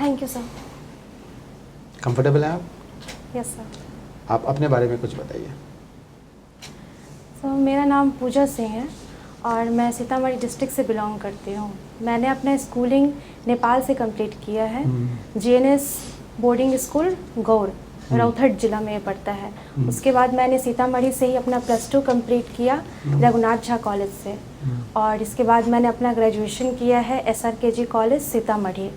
Thank you sir. Comfortable हैं आप? Yes sir. आप अपने बारे में कुछ बताइए। सर मेरा नाम पूजा सिंह है और मैं सीतामढ़ी डिस्ट्रिक्ट से बिलोंग करती हूँ। मैंने अपना स्कूलिंग नेपाल से कंप्लीट किया है। जीएनएस बोर्डिंग स्कूल गौड़ रौथट जिला में पड़ता है। उसके बाद मैंने सीतामढ़ी से ही अपना +2 कंप्लीट किया रघुनाथ झा कॉलेज से, और इसके बाद मैंने अपना ग्रेजुएशन किया है SRKG college Sitamarhi.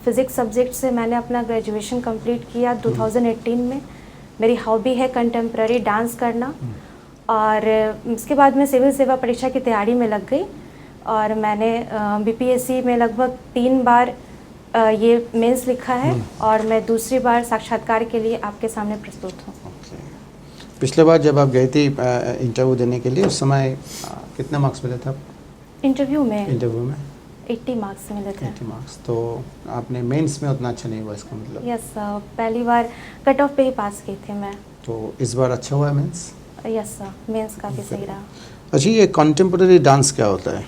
Physics subject से मैंने अपना ग्रेजुएशन कंप्लीट किया 2018 में। मेरी हॉबी है कंटेम्प्रेरी डांस करना, और उसके बाद मैं सिविल सेवा परीक्षा की तैयारी में लग गई और मैंने BPSC में लगभग 3 बार ये मेंस लिखा है और मैं दूसरी बार साक्षात्कार के लिए आपके सामने प्रस्तुत हूँ। पिछले बार जब आप गई थी इंटरव्यू देने के लिए, उस समय कितने मार्क्स मिले थे आपको? इंटरव्यू में 80 मार्क्स मिले थे। 80 मार्क्स। तो आपने मेंस में उतना अच्छा नहीं हुआ इसका मतलब? यस सर, पहली बार कट ऑफ पे ही पास की थी मैं। तो इस बार अच्छा हुआ है मेंस? यस सर, मेंस काफ़ी सही रहा। अच्छा, ये कंटेम्प्रेरी डांस क्या होता है?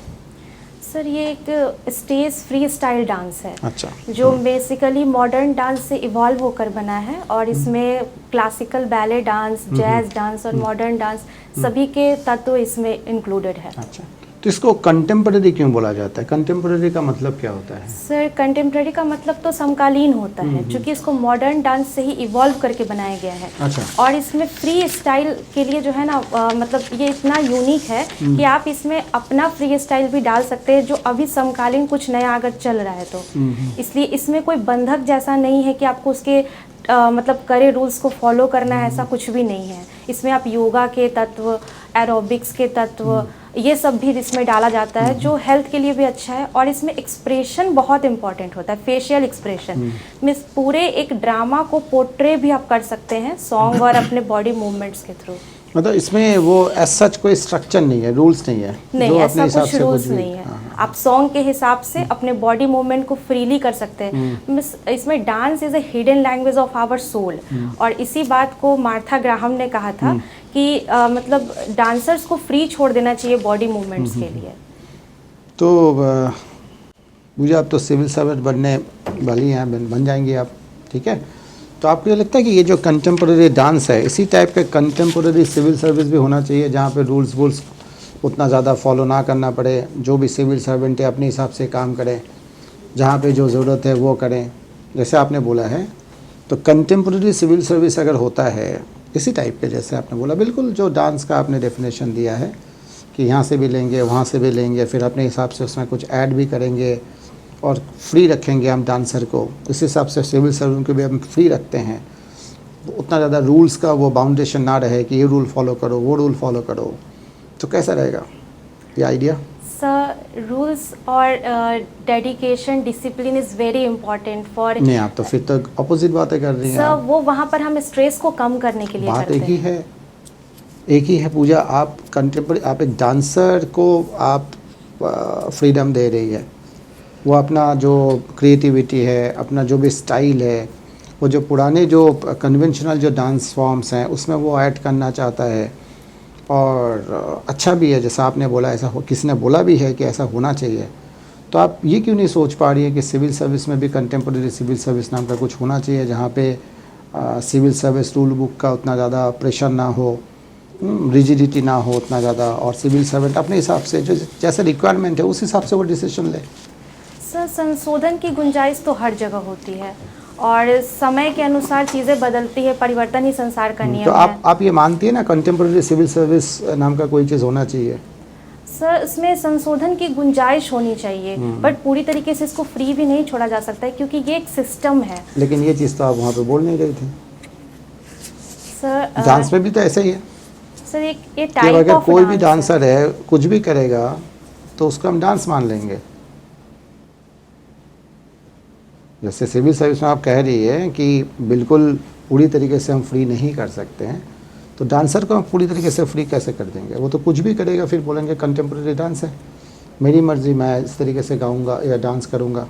सर ये एक स्टेज फ्री स्टाइल डांस है। अच्छा। जो बेसिकली मॉडर्न डांस से इवॉल्व होकर बना है, और इसमें classical ballet dance, jazz dance और मॉडर्न डांस सभी के तत्व इसमें इंक्लूडेड है। अच्छा, तो इसको कंटेम्प्रेरी क्यों बोला जाता है? कंटेम्प्रेरी का मतलब क्या होता है? सर कंटेम्प्रेरी का मतलब तो समकालीन होता है, क्योंकि इसको मॉडर्न डांस से ही इवॉल्व करके बनाया गया है। अच्छा। और इसमें फ्री स्टाइल के लिए जो है ना मतलब ये इतना यूनिक है कि आप इसमें अपना फ्री स्टाइल भी डाल सकते हैं, जो अभी समकालीन कुछ नया अगर चल रहा है तो। इसलिए इसमें कोई बंधक जैसा नहीं है कि आपको उसके मतलब करे रूल्स को फॉलो करना है, ऐसा कुछ भी नहीं है। इसमें आप योगा के तत्व, एरोबिक्स के तत्व, ये सब भी इसमें डाला जाता है, जो हेल्थ के लिए भी अच्छा है। और इसमें एक्सप्रेशन बहुत इंपॉर्टेंट होता है, फेशियल एक्सप्रेशन में पूरे एक ड्रामा को पोर्ट्रे भी आप कर सकते हैं सॉन्ग और अपने बॉडी मूवमेंट्स के थ्रू। मतलब इसमें वो एज सच कोई स्ट्रक्चर नहीं है, रूल्स नहीं है? नहीं, ऐसा कुछ रूल्स नहीं है। आप सॉन्ग के हिसाब से अपने बॉडी मूवमेंट को फ्रीली कर सकते हैं। इसमें dance is a hidden language of our soul, और इसी बात को मार्था ग्राहम ने कहा था कि मतलब डांसर्स को फ्री छोड़ देना चाहिए बॉडी मूवमेंट्स के लिए। तो मुझे आप तो सिविल सर्वेंट बनने वाली हैं, बन जाएंगी आप, ठीक है? तो आपको ये लगता है कि ये जो कंटेम्प्रेरी डांस है, इसी टाइप का कंटेम्प्रेरी सिविल सर्विस भी होना चाहिए, जहाँ पे रूल्स वूल्स उतना ज़्यादा फॉलो ना करना पड़े, जो भी सिविल सर्वेंट है अपने हिसाब से काम करें, जहाँ पे जो ज़रूरत है वो करें, जैसे आपने बोला है? तो कंटेम्प्रेरी सिविल सर्विस अगर होता है इसी टाइप के, जैसे आपने बोला, बिल्कुल जो डांस का आपने डेफिनेशन दिया है कि यहाँ से भी लेंगे, वहाँ से भी लेंगे, फिर अपने हिसाब से उसमें कुछ ऐड भी करेंगे और फ्री रखेंगे हम डांसर को, इस हिसाब से सिविल सर्वेंट को भी हम फ्री रखते हैं। उतना ज़्यादा रूल्स का वो बाउंडेशन ना रहे कि ये रूल फॉलो करो, वो रूल फॉलो करो, तो कैसा रहेगा ये आइडिया? सर रूल्स और dedication, discipline is very important for. नहीं, आप तो फिर तो अपोजिट बातें कर रही हैं। सर वो वहाँ पर हम स्ट्रेस को कम करने के लिए बात करते हैं। एक ही है पूजा। आप कंटेम्प्रेरी, आप एक डांसर को आप फ्रीडम दे रही है, वो अपना जो क्रिएटिविटी है, अपना जो भी स्टाइल है, वो जो पुराने जो कन्वेंशनल जो डांस फॉर्म्स हैं उसमें वो ऐड करना चाहता है, और अच्छा भी है जैसा आपने बोला, ऐसा किसी ने बोला भी है कि ऐसा होना चाहिए। तो आप ये क्यों नहीं सोच पा रही है कि सिविल सर्विस में भी कंटेम्प्रेरी सिविल सर्विस नाम का कुछ होना चाहिए, जहाँ पे सिविल सर्विस रूल बुक का उतना ज़्यादा प्रेशर ना हो, रिजिडिटी ना हो उतना ज़्यादा, और सिविल सर्वेंट अपने हिसाब से जो जैसे रिक्वायरमेंट है उस हिसाब से वो डिसीजन ले? सर संशोधन की गुंजाइश तो हर जगह होती है, और समय के अनुसार चीज़ें बदलती है, परिवर्तन ही संसार का नियम तो है। आप ये मानती है ना कंटेम्प्रेरी सिविल सर्विस नाम का कोई चीज़ होना चाहिए? सर इसमें संशोधन की गुंजाइश होनी चाहिए, बट पूरी तरीके से इसको फ्री भी नहीं छोड़ा जा सकता है, क्योंकि ये एक सिस्टम है। लेकिन ये चीज़ तो आप वहाँ पे बोल नहीं रही थी। सर डांस में भी तो ऐसा ही है सर ये कि टाइप अगर ऑफ कोई भी डांसर है कुछ भी करेगा तो उसको हम डांस मान लेंगे। जैसे सिविल सर्विस में आप कह रही है कि बिल्कुल पूरी तरीके से हम फ्री नहीं कर सकते हैं, तो डांसर को हम पूरी तरीके से फ्री कैसे कर देंगे? वो तो कुछ भी करेगा, फिर बोलेंगे कंटेम्प्रेरी डांस है, मेरी मर्जी, मैं इस तरीके से गाऊंगा या डांस करूंगा।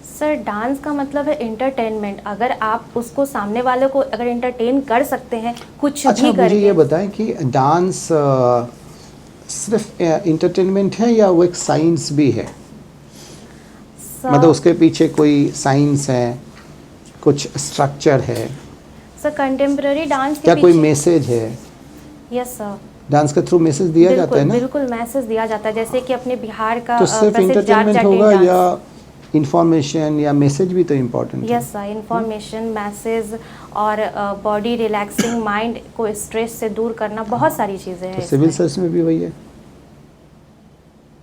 सर डांस का मतलब है एंटरटेनमेंट। अगर आप उसको सामने वाले को अगर एंटरटेन कर सकते हैं कुछ अच्छा, भी करके। मुझे ये बताएं कि डांस सिर्फ इंटरटेनमेंट है या वो एक साइंस भी है? मतलब उसके पीछे कोई साइंस है कुछ स्ट्रक्चर है, सर कंटेम्प्रेरी डांस के क्या कोई पीछे मैसेज है? यस सर, डांस के थ्रू मैसेज दिया जाता है ना? बिल्कुल मैसेज दिया जाता है, जैसे कि अपने बिहार का तो सिर्फ प्रसिद्ध इंटरटेनमेंट जाट होगा डांस। या इंफॉर्मेशन या मैसेज भी तो इम्पोर्टेंट है? यस सर, इंफॉर्मेशन, मैसेज और बॉडी रिलैक्सिंग, माइंड को स्ट्रेस से दूर करना, बहुत सारी चीज़ें हैं तो सिविल इसमें। सर्विस में भी वही है।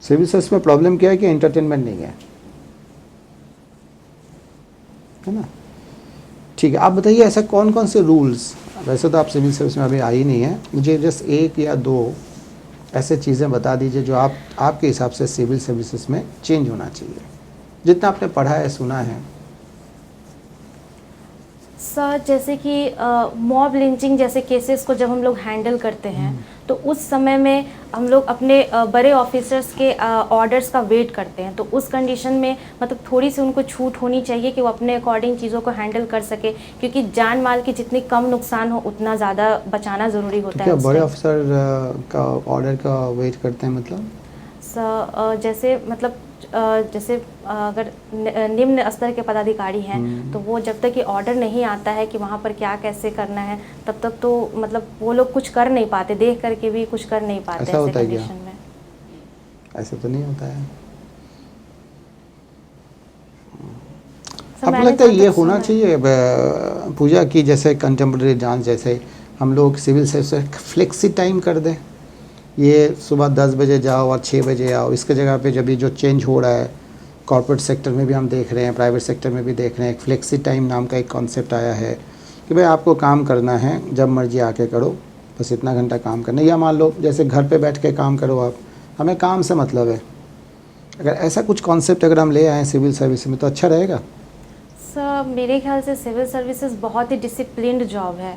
सिविल सर्विस में प्रॉब्लम क्या है कि एंटरटेनमेंट नहीं है ना? ठीक है, आप बताइए ऐसा कौन कौन से रूल्स, वैसे तो आप सिविल सर्विस में अभी आई नहीं है, मुझे जस्ट एक या दो ऐसे चीज़ें बता दीजिए जो आपके हिसाब से सिविल सर्विसेज में चेंज होना चाहिए, जितना आपने पढ़ा है, सुना है। सर जैसे कि मॉब लिंचिंग जैसे केसेस को जब हम लोग हैंडल करते हैं तो उस समय में हम लोग अपने बड़े ऑफिसर्स के ऑर्डर्स का वेट करते हैं, तो उस कंडीशन में मतलब थोड़ी सी उनको छूट होनी चाहिए कि वो अपने अकॉर्डिंग चीज़ों को हैंडल कर सके, क्योंकि जान माल की जितनी कम नुकसान हो उतना ज़्यादा बचाना ज़रूरी तो होता क्या है। बड़े ऑफिसर का ऑर्डर का वेट करते हैं मतलब? सर जैसे मतलब जैसे अगर निम्न स्तर के पदाधिकारी हैं तो वो जब तक कि ऑर्डर नहीं आता है कि वहाँ पर क्या कैसे करना है, तब तक तो मतलब वो लोग कुछ कर नहीं पाते, देख करके भी कुछ कर नहीं पाते ऐसा होता है क्या? कंडीशन में। ऐसा तो नहीं होता है। सर, आपको मैंने लगता है जहाँ ये तक होना सुना है- चाहिए पूजा की, जैसे कंटेम्प्रेरी डांस जैसे हम लोग सिविल सर्विस से फ्लेक्सी टाइम कर दें, ये सुबह 10 बजे जाओ और 6 बजे आओ, इसके जगह पे जब ये जो चेंज हो रहा है कॉर्पोरेट सेक्टर में भी हम देख रहे हैं, प्राइवेट सेक्टर में भी देख रहे हैं, एक फ्लेक्सी टाइम नाम का एक कॉन्सेप्ट आया है कि भाई आपको काम करना है जब मर्जी आके करो, बस इतना घंटा काम करना है, या मान लो जैसे घर पे बैठ के काम करो आप, हमें काम से मतलब है। अगर ऐसा कुछ कॉन्सेप्ट अगर हम ले आएँ सिविल सर्विस में तो अच्छा रहेगा। सर मेरे ख्याल से सिविल सर्विसेज बहुत ही डिसिप्लिन्ड जॉब है,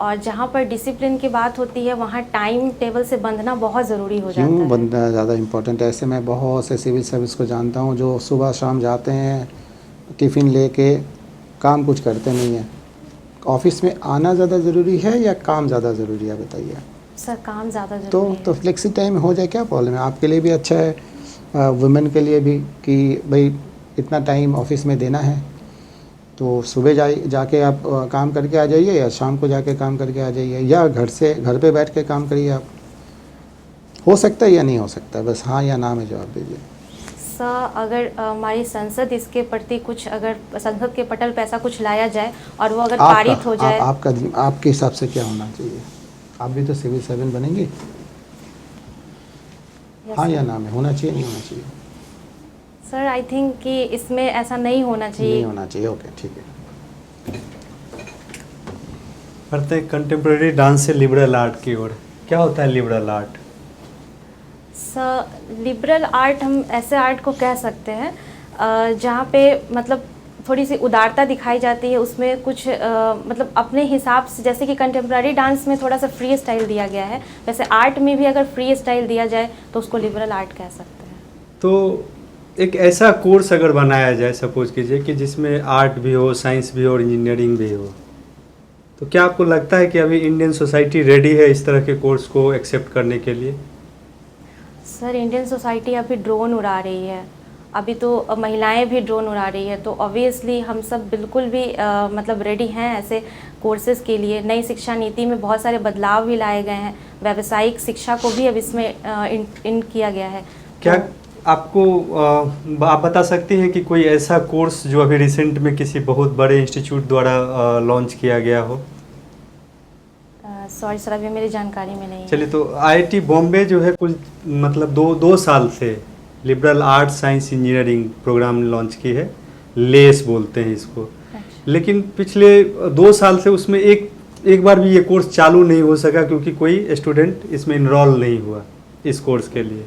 और जहाँ पर डिसिप्लिन की बात होती है वहाँ टाइम टेबल से बंधना बहुत ज़रूरी हो जाता क्यों है। बनना ज़्यादा इम्पोर्टेंट है? ऐसे मैं बहुत से सिविल सर्विस को जानता हूँ जो सुबह शाम जाते हैं, टिफ़िन लेके, काम कुछ करते नहीं हैं। ऑफिस में आना ज़्यादा ज़रूरी है या काम ज़्यादा ज़रूरी है, बताइए? सर काम ज़्यादा तो ज़रूरी है। फ्लेक्सी टाइम हो जाए, क्या प्रॉब्लम है? आपके लिए भी अच्छा है, वुमेन के लिए भी, कि भाई इतना टाइम ऑफिस में देना है, तो सुबह जाके आप काम करके आ जाइए, या शाम को जाके काम करके आ जाइए, या घर पे बैठ के काम करिए आप। हो सकता है या नहीं हो सकता है? बस हाँ या ना में जवाब दीजिए। सर अगर हमारी संसद इसके प्रति कुछ, अगर संसद के पटल पे ऐसा कुछ लाया जाए और वो अगर पारित हो जाए। आपके हिसाब से क्या होना चाहिए? आप भी तो सिविल सर्वेंट बनेंगे। हाँ या ना में होना चाहिए, नहीं होना चाहिए? सर आई थिंक कि इसमें ऐसा नहीं होना चाहिए। नहीं होना चाहिए, ओके ठीक है। बढ़ते हैं कंटेम्प्रेरी डांस से लिबरल आर्ट की ओर। क्या होता है liberal art? Sir liberal art हम ऐसे आर्ट को कह सकते हैं जहाँ पे मतलब थोड़ी सी उदारता दिखाई जाती है, उसमें कुछ मतलब अपने हिसाब से, जैसे कि कंटेम्प्रेरी डांस में थोड़ा सा फ्री स्टाइल दिया गया है, वैसे आर्ट में भी अगर फ्री स्टाइल दिया जाए तो उसको लिबरल आर्ट कह सकते हैं। तो एक ऐसा कोर्स अगर बनाया जाए, सपोज कीजिए कि जिसमें आर्ट भी हो, साइंस भी हो और इंजीनियरिंग भी हो, तो क्या आपको लगता है कि अभी इंडियन सोसाइटी रेडी है इस तरह के कोर्स को एक्सेप्ट करने के लिए? सर इंडियन सोसाइटी अभी ड्रोन उड़ा रही है, अभी तो महिलाएं भी ड्रोन उड़ा रही है, तो ऑब्वियसली हम सब बिल्कुल भी मतलब रेडी हैं ऐसे कोर्सेज़ के लिए। नई शिक्षा नीति में बहुत सारे बदलाव भी लाए गए हैं, व्यावसायिक शिक्षा को भी अब इसमें इन किया गया है। क्या तो आपको आप बता सकती हैं कि कोई ऐसा कोर्स जो अभी रिसेंट में किसी बहुत बड़े इंस्टीट्यूट द्वारा लॉन्च किया गया हो? सॉरी सर, अभी मेरी जानकारी में नहीं है। चलिए, तो आईआईटी बॉम्बे जो है कुछ मतलब दो साल से liberal art science engineering program launch की है, लेस बोलते हैं इसको। अच्छा। लेकिन पिछले 2 साल से उसमें एक बार भी ये कोर्स चालू नहीं हो सका क्योंकि कोई स्टूडेंट इसमें इनरोल नहीं हुआ इस कोर्स के लिए।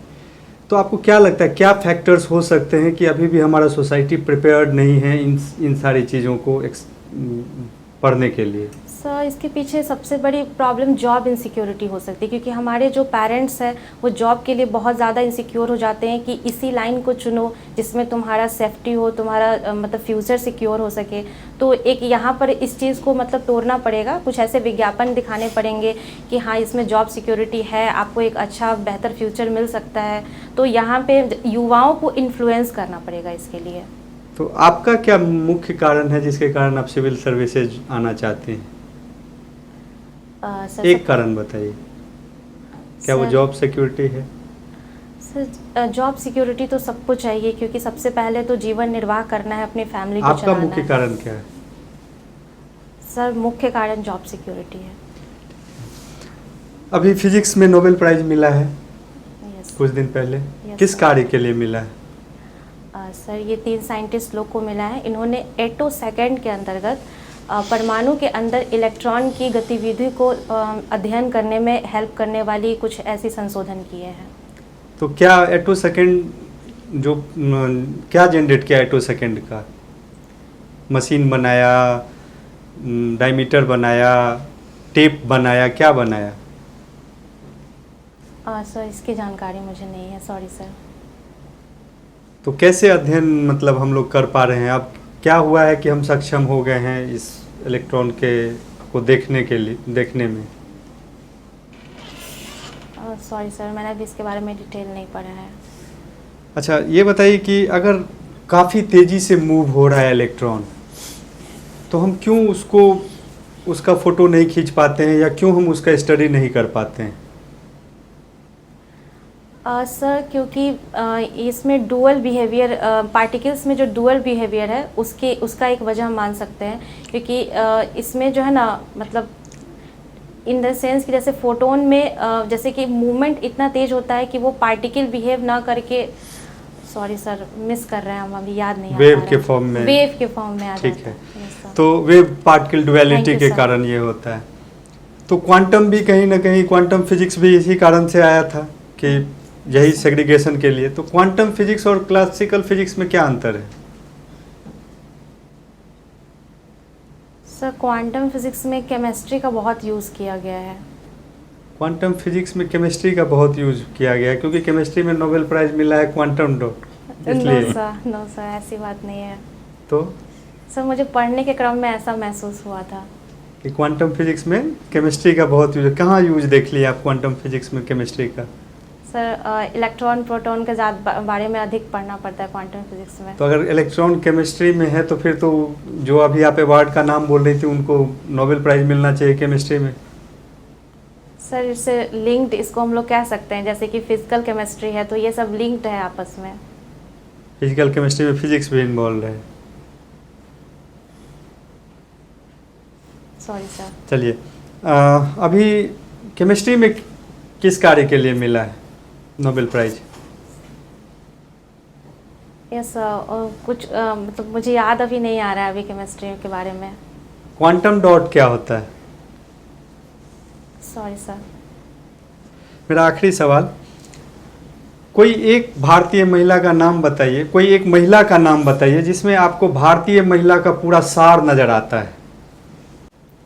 तो आपको क्या लगता है, क्या फैक्टर्स हो सकते हैं कि अभी भी हमारा सोसाइटी प्रिपेयर्ड नहीं है इन सारी चीज़ों को पढ़ने के लिए? सर इसके पीछे सबसे बड़ी प्रॉब्लम जॉब इनसिक्योरिटी हो सकती है, क्योंकि हमारे जो पेरेंट्स हैं वो जॉब के लिए बहुत ज़्यादा इनसिक्योर हो जाते हैं कि इसी लाइन को चुनो जिसमें तुम्हारा सेफ्टी हो, तुम्हारा मतलब फ्यूचर सिक्योर हो सके। तो एक यहाँ पर इस चीज़ को मतलब तोड़ना पड़ेगा, कुछ ऐसे विज्ञापन दिखाने पड़ेंगे कि हाँ इसमें जॉब सिक्योरिटी है, आपको एक अच्छा बेहतर फ्यूचर मिल सकता है। तो यहाँ पे युवाओं को इन्फ्लुएंस करना पड़ेगा इसके लिए। तो आपका क्या मुख्य कारण है जिसके कारण आप सिविल सर्विसेज आना चाहते हैं? सर, एक कारण बताइए। क्या वो सर- जॉब सिक्योरिटी है? सर, जॉब सिक्योरिटी तो सबको चाहिए, क्योंकि सबसे पहले तो जीवन निर्वाह करना है, अपनी फैमिली को आपका चलाना मुख्य है। कारण क्या है? सर, मुख्य कारण जॉब सिक्योरिटी है। अभी फिजिक्स में नोबेल प्राइज मिला है यस कुछ दिन पहले, Yes, किस sir. कार्य के लिए मिला है? सर, ये 3 साइंटिस्ट लोग को मिला है। इन्होंने एटो सेकेंड के अंतर्गत परमाणु के अंदर इलेक्ट्रॉन की गतिविधि को अध्ययन करने में हेल्प करने वाली कुछ ऐसी संशोधन किए हैं। तो क्या एटो सेकेंड जो क्या जनरेट किया एटो सेकेंड का? मशीन बनाया, डायमीटर बनाया, टेप बनाया, क्या बनाया? सर, इसकी जानकारी मुझे नहीं है, सॉरी सर। तो कैसे अध्ययन मतलब हम लोग कर पा रहे हैं? अब क्या हुआ है कि हम सक्षम हो गए हैं इस इलेक्ट्रॉन के को देखने में? सॉरी सर, मैंने अभी इसके बारे में डिटेल नहीं पढ़ा है। अच्छा, ये बताइए कि अगर काफ़ी तेज़ी से मूव हो रहा है इलेक्ट्रॉन, तो हम क्यों उसका फ़ोटो नहीं खींच पाते हैं, या क्यों हम उसका स्टडी नहीं कर पाते हैं? सर, क्योंकि इसमें डुअल बिहेवियर, पार्टिकल्स में जो डुअल बिहेवियर है उसका एक वजह हम मान सकते हैं, क्योंकि इसमें जो है ना, मतलब इन द सेंस कि जैसे फोटोन में जैसे कि मूवमेंट इतना तेज होता है कि वो पार्टिकल बिहेव ना करके, सॉरी सर, मिस कर रहे हैं हम, अभी याद नहीं आ वेव रहा के है। फॉर्म में। वेव के फॉर्म में आ ठीक जाता है। Yes, sir. तो wave particle duality Thank you, के sir. कारण ये होता है। तो क्वांटम भी कहीं ना कहीं, क्वांटम फिजिक्स भी इसी कारण से आया था कि यही सेग्रीगेशन के लिए। तो क्वांटम फिजिक्स और क्लासिकल फिजिक्स में क्या अंतर है? सर, क्वांटम फिजिक्स में केमिस्ट्री का बहुत यूज़ किया गया है। क्वांटम फिजिक्स में केमिस्ट्री का बहुत यूज किया गया है, क्योंकि केमिस्ट्री में नोबेल प्राइज मिला है क्वांटम डॉट, इसलिए। नो सर, ऐसी बात नहीं है। तो सर, मुझे पढ़ने के क्रम में ऐसा महसूस हुआ था। कि क्वांटम फिजिक्स में केमिस्ट्री का बहुत यूज, कहाँ यूज देख लिया आप क्वांटम फिजिक्स में केमिस्ट्री का? सर, इलेक्ट्रॉन प्रोटॉन के बारे में अधिक पढ़ना पड़ता है क्वांटम फिजिक्स में। तो अगर इलेक्ट्रॉन केमिस्ट्री में है, तो फिर तो जो अभी आप अवार्ड का नाम बोल रही थी, उनको नोबेल प्राइज मिलना चाहिए केमिस्ट्री में। सर, इससे लिंक्ड इसको हम लोग कह सकते हैं, जैसे कि फिजिकल केमिस्ट्री है तो ये सब लिंक्ड है आपस में। फिजिकल केमिस्ट्री में फिजिक्स भी इन्वॉल्व है। Sorry sir. चलिए, अभी केमिस्ट्री में किस कार्य के लिए मिला है नोबेल प्राइज? यस सर, कुछ मतलब मुझे याद अभी नहीं आ रहा है अभी केमिस्ट्री के बारे में। क्वांटम डॉट क्या होता है? Sorry sir. मेरा आखिरी सवाल, कोई एक भारतीय महिला का नाम बताइए, कोई एक महिला का नाम बताइए जिसमें आपको भारतीय महिला का पूरा सार नजर आता है।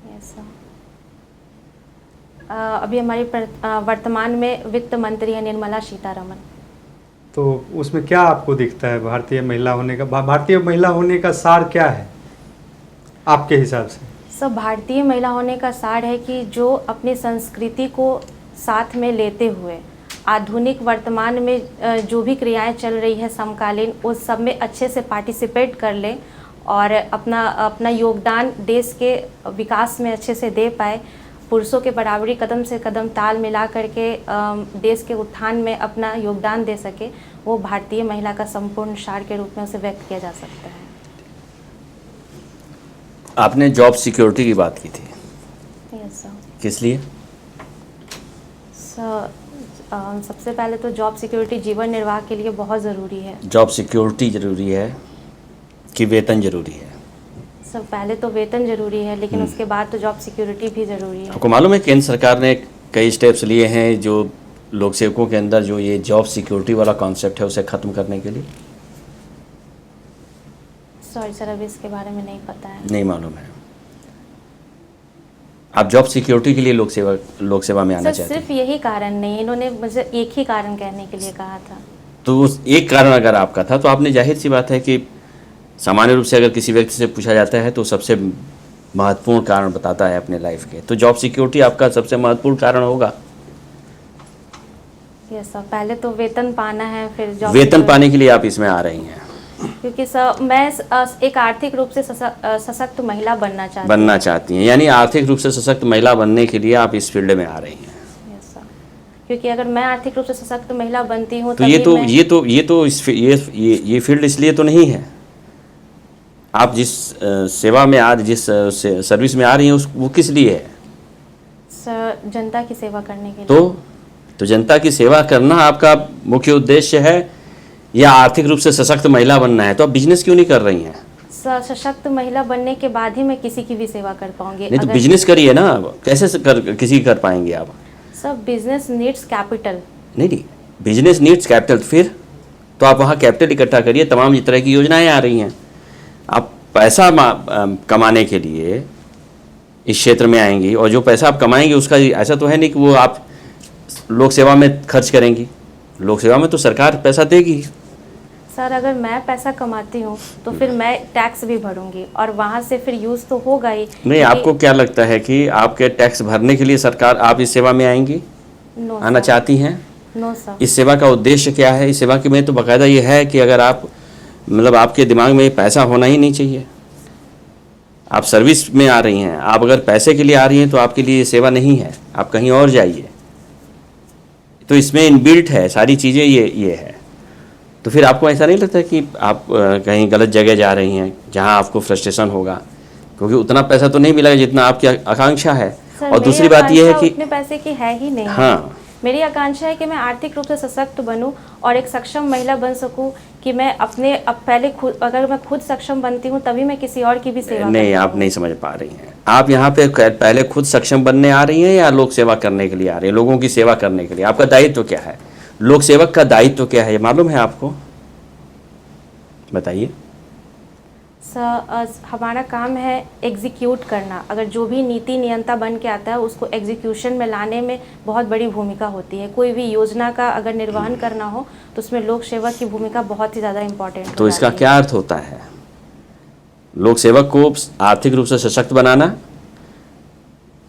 Yes sir. अभी हमारी वर्तमान में वित्त मंत्री है निर्मला सीतारमण। तो उसमें क्या आपको दिखता है भारतीय महिला होने का? भारतीय महिला होने का सार क्या है आपके हिसाब से? सब भारतीय महिला होने का सार है कि जो अपनी संस्कृति को साथ में लेते हुए आधुनिक वर्तमान में जो भी क्रियाएं चल रही है समकालीन, उस सब में अच्छे से पार्टिसिपेट कर ले और अपना योगदान देश के विकास में अच्छे से दे पाए। पुरुषों के बराबरी कदम से कदम ताल मिला करके देश के उत्थान में अपना योगदान दे सके, वो भारतीय महिला का संपूर्ण सार के रूप में उसे व्यक्त किया जा सकता है। आपने जॉब सिक्योरिटी की बात की थी, यस सर। किस लिए? सर, सबसे पहले तो जॉब सिक्योरिटी जीवन निर्वाह के लिए बहुत ज़रूरी है। जॉब सिक्योरिटी ज़रूरी है कि वेतन ज़रूरी है? सर, पहले तो वेतन ज़रूरी है, लेकिन उसके बाद तो जॉब सिक्योरिटी भी ज़रूरी है। आपको मालूम है केंद्र सरकार ने कई स्टेप्स लिए हैं जो लोक सेवकों के अंदर जो ये जॉब सिक्योरिटी वाला कॉन्सेप्ट है उसे ख़त्म करने के लिए? सॉरी सर, अभी इसके बारे में नहीं पता है। नहीं मालूम है? आप जॉब सिक्योरिटी के लिए लोक सेवा में आना सर, चाहते हैं? सिर्फ यही कारण नहीं, इन्होंने मुझे एक ही कारण कहने के लिए कहा था। तो उस एक कारण अगर आपका था तो आपने, जाहिर सी बात है कि सामान्य रूप से अगर किसी व्यक्ति से पूछा जाता है तो सबसे महत्वपूर्ण कारण बताता है अपने लाइफ के, तो जॉब सिक्योरिटी आपका सबसे महत्वपूर्ण कारण होगा। यस सर, पहले तो वेतन पाना है, फिर जॉब वेतन पाने के लिए आप इसमें आ रही हैं, क्योंकि सर मैं एक आर्थिक रूप से सशक्त महिला बनना चाहती हैं, यानी आर्थिक रूप से सशक्त महिला बनने के लिए आप इस फील्ड में आ रही हैं। यस सर, क्योंकि अगर मैं आर्थिक रूप से सशक्त महिला बनती हूँ तो ये फील्ड इसलिए तो नहीं है। आप जिस सेवा में जिस सर्विस में आ रही हैं वो किस लिए है? सर जनता की सेवा करने के लिए। तो जनता की सेवा करना आपका मुख्य उद्देश्य है या आर्थिक रूप से सशक्त महिला बनना है? तो आप बिजनेस क्यों नहीं कर रही हैं? सर सशक्त महिला बनने के बाद ही मैं किसी की भी सेवा कर पाऊंगी। नहीं तो बिजनेस करिए ना, कैसे किसी की कर पाएंगे आप? Sir business needs capital. नहीं, बिजनेस नीड्स कैपिटल। फिर तो आप वहाँ कैपिटल इकट्ठा करिए। तमाम तरह की योजनाएं आ रही हैं। आप पैसा कमाने के लिए इस क्षेत्र में आएंगी, और जो पैसा आप कमाएंगे उसका ऐसा तो है नहीं कि वो आप लोक सेवा में खर्च करेंगी। लोक सेवा में तो सरकार पैसा देगी। सर अगर मैं पैसा कमाती हूँ तो फिर मैं टैक्स भी भरूंगी और वहाँ से फिर यूज़ तो होगा ही। नहीं, आपको क्या लगता है कि आपके टैक्स भरने के लिए सरकार आप इस सेवा में आएंगी? नो आना चाहती हैं? No sir. इस सेवा का उद्देश्य क्या है? इस सेवा के में तो बाकायदा ये है कि अगर आप मतलब आपके दिमाग में पैसा होना ही नहीं चाहिए। आप सर्विस में आ रही हैं, आप अगर पैसे के लिए आ रही हैं तो आपके लिए ये सेवा नहीं है, आप कहीं और जाइए। तो इसमें इनबिल्ट है सारी चीज़ें, ये है। तो फिर आपको ऐसा नहीं लगता कि आप कहीं गलत जगह जा रही हैं जहां आपको फ्रस्ट्रेशन होगा, क्योंकि उतना पैसा तो नहीं मिलेगा जितना आपकी आकांक्षा है। और दूसरी बात यह है कि उतने पैसे की है ही नहीं। हाँ, मेरी आकांक्षा है कि मैं आर्थिक रूप से सशक्त बनूं और एक सक्षम महिला बन सकूं, कि मैं पहले खुद, अगर मैं खुद सक्षम बनती हूं तभी मैं किसी और की भी सेवा नहीं, आप नहीं समझ पा रही हैं। आप यहाँ पे पहले खुद सक्षम बनने आ रही हैं या लोक सेवा करने के लिए आ रही हैं? लोगों की सेवा करने के लिए आपका दायित्व क्या है? लोक सेवक का दायित्व क्या है, ये मालूम है आपको? बताइए। सर हमारा काम है एग्जीक्यूट करना। अगर जो भी नीति नियंता बन के आता है उसको एग्जीक्यूशन में लाने में बहुत बड़ी भूमिका होती है। कोई भी योजना का अगर निर्वहन करना हो तो उसमें लोक सेवक की भूमिका बहुत ही ज़्यादा इम्पोर्टेंट है। तो इसका क्या अर्थ होता है? लोक सेवक को आर्थिक रूप से सशक्त बनाना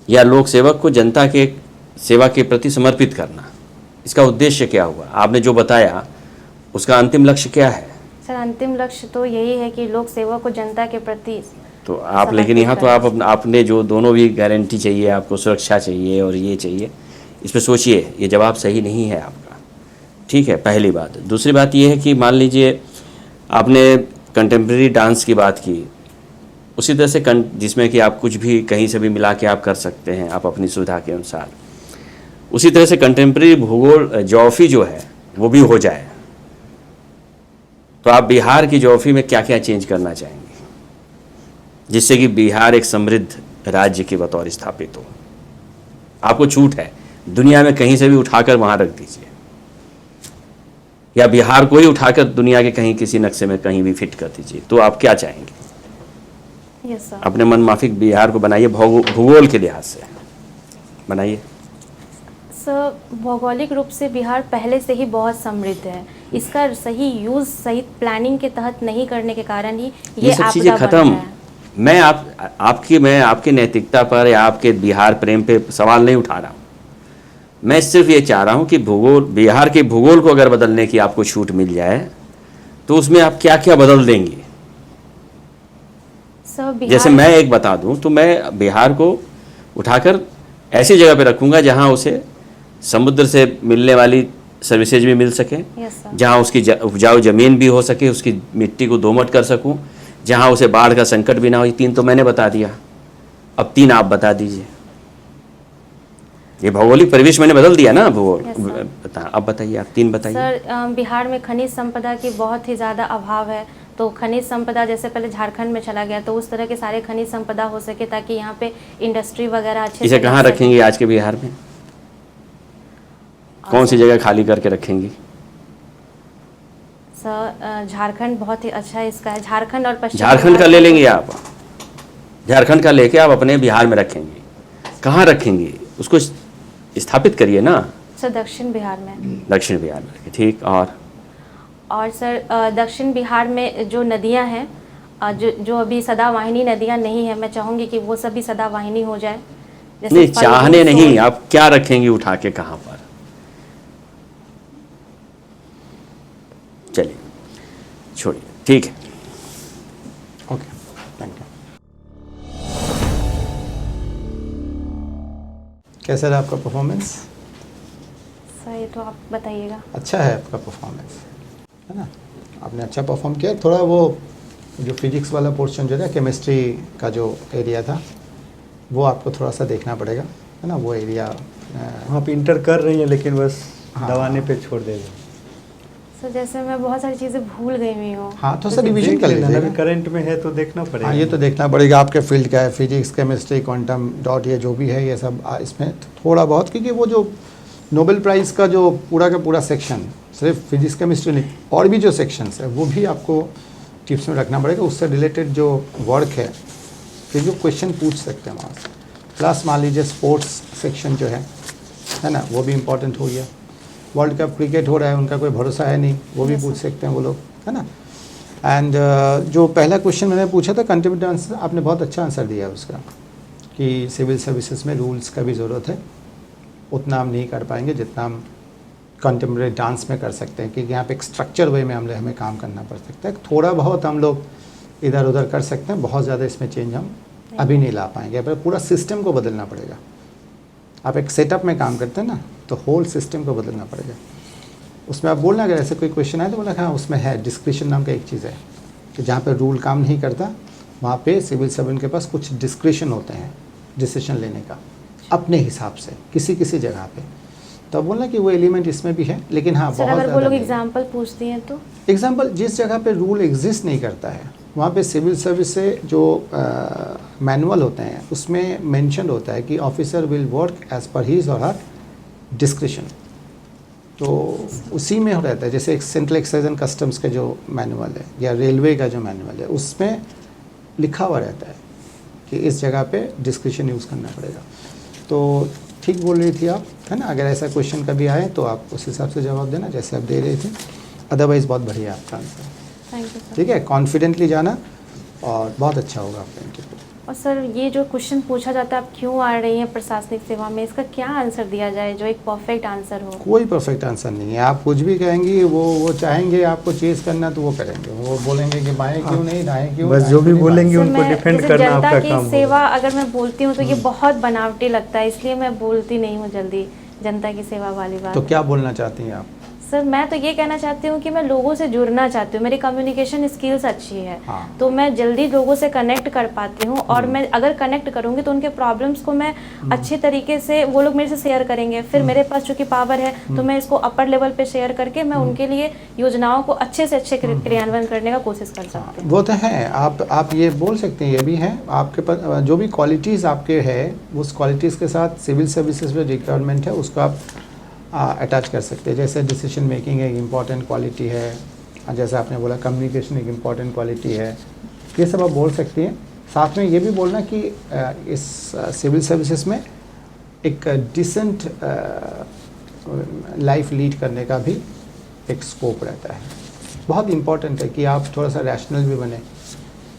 या लोक सेवक को जनता के सेवा के प्रति समर्पित करना? इसका उद्देश्य क्या हुआ? आपने जो बताया उसका अंतिम लक्ष्य क्या है? सर अंतिम लक्ष्य तो यही है कि लोक सेवा को जनता के प्रति तो आप, लेकिन यहाँ तो आप आपने जो दोनों भी गारंटी चाहिए, आपको सुरक्षा चाहिए और ये चाहिए, इस पर सोचिए। ये जवाब सही नहीं है आपका, ठीक है? पहली बात। दूसरी बात ये है कि मान लीजिए आपने कंटेम्प्रेरी डांस की बात की, उसी तरह से जिसमें कि आप कुछ भी कहीं से भी मिला के आप कर सकते हैं आप अपनी सुविधा के अनुसार, उसी तरह से कंटेम्प्रेरी भूगोल ज्योग्राफी जो है वो भी हो जाए। तो आप बिहार की ज्योग्राफी में क्या क्या चेंज करना चाहेंगे जिससे कि बिहार एक समृद्ध राज्य के बतौर स्थापित हो? आपको छूट है, दुनिया में कहीं से भी उठाकर वहां रख दीजिए, या बिहार को ही उठाकर दुनिया के कहीं किसी नक्शे में कहीं भी फिट कर दीजिए। तो आप क्या चाहेंगे? Yes sir. अपने मन माफिक बिहार को बनाइए, भूगोल के लिहाज से बनाइए। सर भौगोलिक रूप से बिहार पहले से ही बहुत समृद्ध है। इसका सही यूज़ सही प्लानिंग के तहत नहीं करने के कारण ही ये सब चीज़ें खत्म। मैं आपकी नैतिकता पर या आपके बिहार प्रेम पे सवाल नहीं उठा रहा हूँ। मैं सिर्फ ये चाह रहा हूँ कि बिहार के भूगोल को अगर बदलने की आपको छूट मिल जाए तो उसमें आप क्या क्या बदल देंगे? जैसे मैं एक बता दूं तो मैं बिहार को उठाकर ऐसी जगह पे रखूंगा जहां उसे समुद्र से मिलने वाली सर्विसेज भी मिल सके, जहां उसकी उपजाऊ जमीन भी हो सके, उसकी मिट्टी को दोमट कर सकूं, जहां उसे बाढ़ का संकट भी ना हो। 3 तो मैंने बता दिया, अब 3 आप बता दीजिए। ये भौगोलिक परिवेश मैंने बदल दिया ना, भूगोल अब बताइए, आप 3 बताइए। सर बिहार में खनिज संपदा की बहुत ही ज़्यादा अभाव है। तो खनिज संपदा जैसे पहले झारखंड में चला गया, तो उस तरह के सारे खनिज संपदा हो सके ताकि यहाँ पे इंडस्ट्री वगैरह अच्छे इसे कहाँ रखेंगे आज के बिहार में? कौन सी जगह खाली करके रखेंगी? सर झारखंड बहुत ही अच्छा इसका है। झारखंड और पश्चिम झारखंड का ले लेंगे आप, झारखंड का लेके आप अपने बिहार में रखेंगे। कहाँ रखेंगे? उसको स्थापित करिए ना। सर दक्षिण बिहार में। दक्षिण बिहार में, ठीक। और सर दक्षिण बिहार में जो नदियां हैं, जो अभी सदावाहिनी नदियां नहीं है, मैं चाहूँगी कि वो सभी सदावाहिनी हो जाए। नहीं, चाहने नहीं, आप क्या रखेंगे उठा के कहाँ पर? चलिए छोड़िए। ठीक है। Okay, thank you. कैसा रहा आपका परफॉर्मेंस? सर ये तो आप बताइएगा। अच्छा है आपका परफॉर्मेंस, है ना? आपने अच्छा परफॉर्म किया। थोड़ा वो जो फिजिक्स वाला पोर्शन जो है, केमिस्ट्री का जो एरिया था, वो आपको थोड़ा सा देखना पड़ेगा, है ना? वो एरिया आप इंटर कर रही हैं लेकिन बस हाँ। दबाने पे छोड़ देगा। सर जैसे मैं बहुत सारी चीज़ें भूल गई हुई हूँ। हाँ, तो सर रिविजन कर लीजिएगा। अभी करंट में है तो देखना पड़ेगा। हाँ, ये तो देखना पड़ेगा आपके फील्ड क्या है, फिजिक्स, केमिस्ट्री, क्वांटम डॉट, ये जो भी है ये सब इसमें थोड़ा बहुत, क्योंकि वो जो नोबेल प्राइज़ का जो पूरा का पूरा सेक्शन, सिर्फ फिजिक्स केमिस्ट्री नहीं, और भी जो सेक्शंस है वो भी आपको टिप्स में रखना पड़ेगा। उससे रिलेटेड जो वर्क है, फिर जो क्वेश्चन पूछ सकते हैं वहाँ से। प्लस मान लीजिए स्पोर्ट्स सेक्शन जो है ना, वो भी इम्पोर्टेंट हो गया। वर्ल्ड कप क्रिकेट हो रहा है, उनका कोई भरोसा है नहीं, वो भी पूछ सकते हैं वो लोग, है ना? एंड जो पहला क्वेश्चन मैंने पूछा था कंटेम्प्रेरी आंसर, आपने बहुत अच्छा आंसर दिया है उसका, कि सिविल सर्विसेज में रूल्स का भी ज़रूरत है। उतना हम नहीं कर पाएंगे जितना हम कंटेम्प्रेरी डांस में कर सकते हैं, क्योंकि यहाँ पे एक स्ट्रक्चर वे में हमें काम करना पड़ सकता है। थोड़ा बहुत हम लोग इधर उधर कर सकते हैं, बहुत ज़्यादा इसमें चेंज हम अभी नहीं ला पाएंगे। पर पूरा सिस्टम को बदलना पड़ेगा। आप एक सेटअप में काम करते हैं ना, तो होल सिस्टम को बदलना पड़ेगा। उसमें आप बोलना, अगर ऐसे कोई क्वेश्चन आए तो बोलना हाँ उसमें है, डिस्क्रिशन नाम का एक चीज़ है कि जहाँ पे रूल काम नहीं करता वहाँ पे सिविल सर्वेंट के पास कुछ डिस्क्रिशन होते हैं डिसीजन लेने का अपने हिसाब से किसी किसी जगह पे। तो अब बोलना कि वो एलिमेंट इसमें भी है, लेकिन हाँ सर बहुत अगर वो ज़्यादा लोग नहीं। एग्जाम्पल पूछती हैं तो एग्जाम्पल, जिस जगह पे रूल एग्जिस्ट नहीं करता है वहाँ पे सिविल सर्विस से जो मैनुअल होते हैं उसमें मेंशन होता है कि officer will work as per his और हर डिस्क्रिशन। तो उसी में रहता है, जैसे एक सेंट्रल एक्साइज एंड कस्टम्स का जो मैनुअल है या रेलवे का जो मैनुअल है, उसमें लिखा हुआ रहता है कि इस जगह पे डिस्क्रिशन यूज़ करना पड़ेगा। तो ठीक बोल रही थी आप, है ना? अगर ऐसा क्वेश्चन कभी आए तो आप उस हिसाब से जवाब देना जैसे आप दे रही थी। अदरवाइज़ बहुत बढ़िया आपका आंसर। Thank you sir. ठीक है, कॉन्फिडेंटली जाना और बहुत अच्छा होगा आपका इंटरव्यू। और सर ये जो क्वेश्चन पूछा जाता है आप क्यों आ रही हैं प्रशासनिक सेवा में, इसका क्या आंसर दिया जाए जो एक परफेक्ट आंसर हो? कोई परफेक्ट आंसर नहीं है। आप कुछ भी कहेंगी, वो चाहेंगे आपको चेज़ करना तो वो करेंगे। वो बोलेंगे कि बाएं क्यों नहीं, दाएं क्यों, बस जो भी बोलेंगे सर, उनको मैं डिफेंड जैसे करना जनता आपका की काम सेवा अगर मैं बोलती हूँ तो ये बहुत बनावटी लगता है, इसलिए मैं बोलती नहीं हूँ जल्दी जनता की सेवा वाली बात। तो क्या बोलना चाहती हैं आप? सर मैं तो ये कहना चाहती हूँ कि मैं लोगों से जुड़ना चाहती हूँ, मेरी कम्युनिकेशन स्किल्स अच्छी है। हाँ। तो मैं जल्दी लोगों से कनेक्ट कर पाती हूँ, और मैं अगर कनेक्ट करूँगी तो उनके प्रॉब्लम्स को मैं अच्छे तरीके से, वो लोग मेरे से शेयर करेंगे, फिर मेरे पास चूँकि पावर है तो मैं इसको अपर लेवल पे शेयर करके मैं उनके लिए योजनाओं को अच्छे से अच्छे क्रियान्वयन करने का कोशिश कर सकती हूँ। वो तो है, आप ये बोल सकते हैं, ये भी है आपके पास जो भी क्वालिटीज़ आपके है, उस क्वालिटीज़ के साथ सिविल सर्विसेज में रिक्वायरमेंट है उसको आप अटैच कर सकते हैं। जैसे डिसीजन मेकिंग एक इम्पॉर्टेंट क्वालिटी है, जैसे आपने बोला कम्युनिकेशन एक इम्पॉर्टेंट क्वालिटी है, ये सब आप बोल सकती हैं। साथ में ये भी बोलना कि इस सिविल सर्विसेज में एक डिसेंट लाइफ लीड करने का भी एक स्कोप रहता है। बहुत इम्पॉर्टेंट है कि आप थोड़ा सा रैशनल भी बने।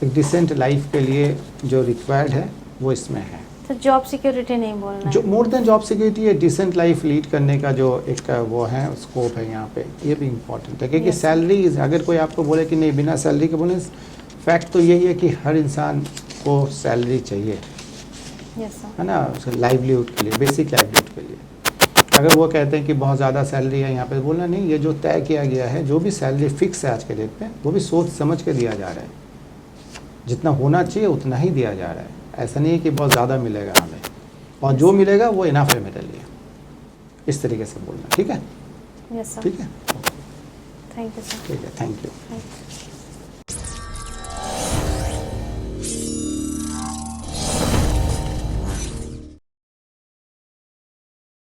एक डिसेंट लाइफ के लिए जो रिक्वायर्ड है वो इसमें है। तो जॉब सिक्योरिटी नहीं बोलना जो है। मोर देन जॉब सिक्योरिटी है, डिसेंट लाइफ लीड करने का जो एक वो है स्कोप है यहाँ पे, ये भी इम्पोर्टेंट है। क्योंकि Yes, सैलरी, अगर कोई आपको बोले कि नहीं बिना सैलरी के, बोले फैक्ट तो यही है कि हर इंसान को सैलरी चाहिए, यस सर। है ना, लाइवलीहुड के लिए, बेसिक लाइवलीहुड के लिए। अगर वो कहते हैं कि बहुत ज़्यादा सैलरी है यहाँ पे, बोलना नहीं, ये जो तय किया गया है, जो भी सैलरी फिक्स है आज के डेट में, वो भी सोच समझ के दिया जा रहा है। जितना होना चाहिए उतना ही दिया जा रहा है। ऐसा नहीं है कि बहुत ज़्यादा मिलेगा हमें, और जो मिलेगा वो इनफ है मेरे लिए। इस तरीके से बोलना, ठीक है? Yes sir. ठीक है, थैंक यू सर। ठीक है, थैंक यू। Thank you.